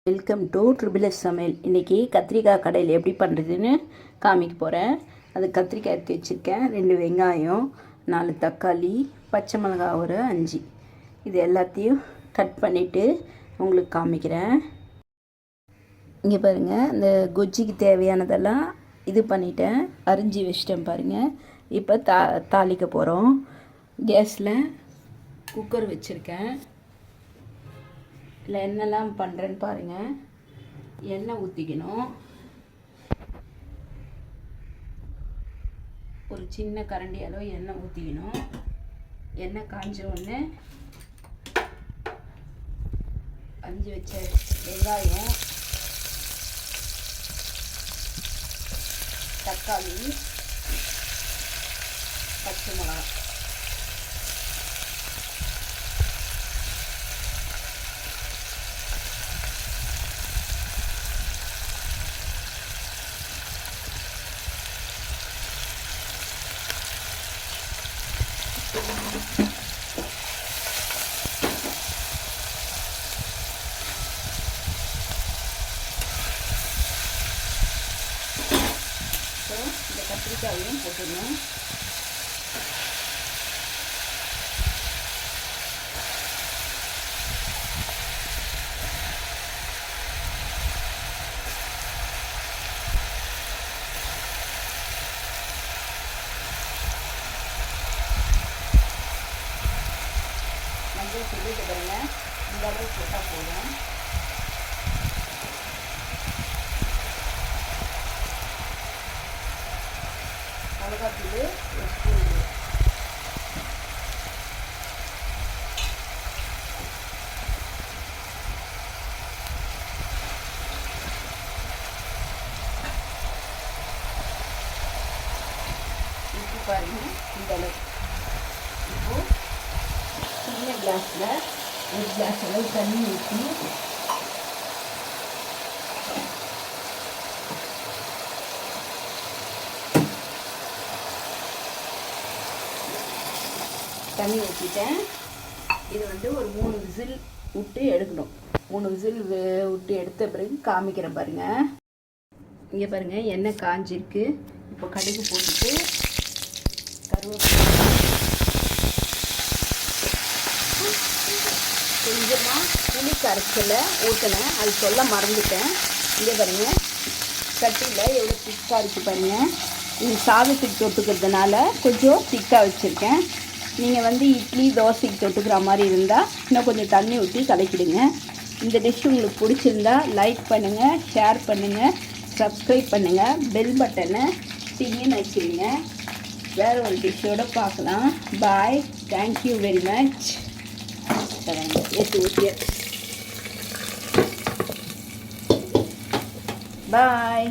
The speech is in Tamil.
வெல்கம் டு ட்ரிபிள் எஸ் சமையல். இன்றைக்கி கத்திரிக்காய் கடையில் எப்படி பண்ணுறதுன்னு காமிக்க போகிறேன். அது கத்திரிக்காய் எடுத்து வச்சுருக்கேன், 2 வெங்காயம், 4 தக்காளி, பச்சை மிளகாய் ஒரு 5. இது எல்லாத்தையும் கட் பண்ணிவிட்டு உங்களுக்கு காமிக்கிறேன். இங்கே பாருங்கள், இந்த கொஜ்ஜிக்கு தேவையானதெல்லாம் இது பண்ணிட்டேன், அரிஞ்சு வச்சிட்டேன் பாருங்கள். இப்போ தாளிக்க போகிறோம். கேஸில் குக்கர் வச்சுருக்கேன். இதில் என்னெல்லாம் பண்ணுறேன்னு பாருங்கள். எண்ணெய் ஊற்றிக்கணும். ஒரு சின்ன கரண்டி அளவு எண்ணெய் ஊற்றிக்கணும். எண்ணெய் காஞ்ச உடனே அரிஞ்சு வச்ச வெங்காயம், தக்காளி, பச்சை மிளகாய் இந்த கத்திரிக்காயையும் போட்டுடணும். மஞ்சள் தூள் பாருங்க, இந்த அளவு போட்டால் போதும். மிளகாத்தூள் ஒரு ஸ்பூன், உப்பு பாருங்க இந்த அளவு. இப்போது சின்ன கிளாஸில் ஒரு கிளாஸ் அளவு தண்ணி ஊற்றி தண்ணி ஊற்றிட்டேன். இது ஒரு 3 விசில் விட்டு எடுக்கணும். 3 விசில் விட்டு எடுத்த பிறகு காமிக்கிறேன் பாருங்கள். இங்கே பாருங்கள், எண்ணெய் காஞ்சிருக்கு. இப்போ கடுகு போட்டுட்டு கருவேப்பிலை, கொஞ்சமாக புளி கரைச்சலை ஊற்றினேன், அது சொல்ல மறந்துட்டேன். இங்கே பாருங்கள், சட்டியில் எவ்வளோ திக்காக இருக்குது பாருங்கள். இது சாதத்துக்கு தொட்டுக்கிறதுனால கொஞ்சம் திக்காக வச்சுருக்கேன். நீங்கள் இட்லி தோசைக்கு தொட்டுக்கிற மாதிரி இருந்தால் இன்னும் கொஞ்சம் தண்ணி ஊற்றி கலக்கிடுங்க. இந்த டிஷ் உங்களுக்கு பிடிச்சிருந்தா லைக் பண்ணுங்கள், ஷேர் பண்ணுங்கள், சப்ஸ்கிரைப் பண்ணுங்கள், பெல் பட்டனை டிங்கின்னு வச்சுருங்க. வேறு ஒரு டிஷ்ஷோடு பார்க்கலாம். பாய், தேங்க்யூ வெரி மச். பாய்.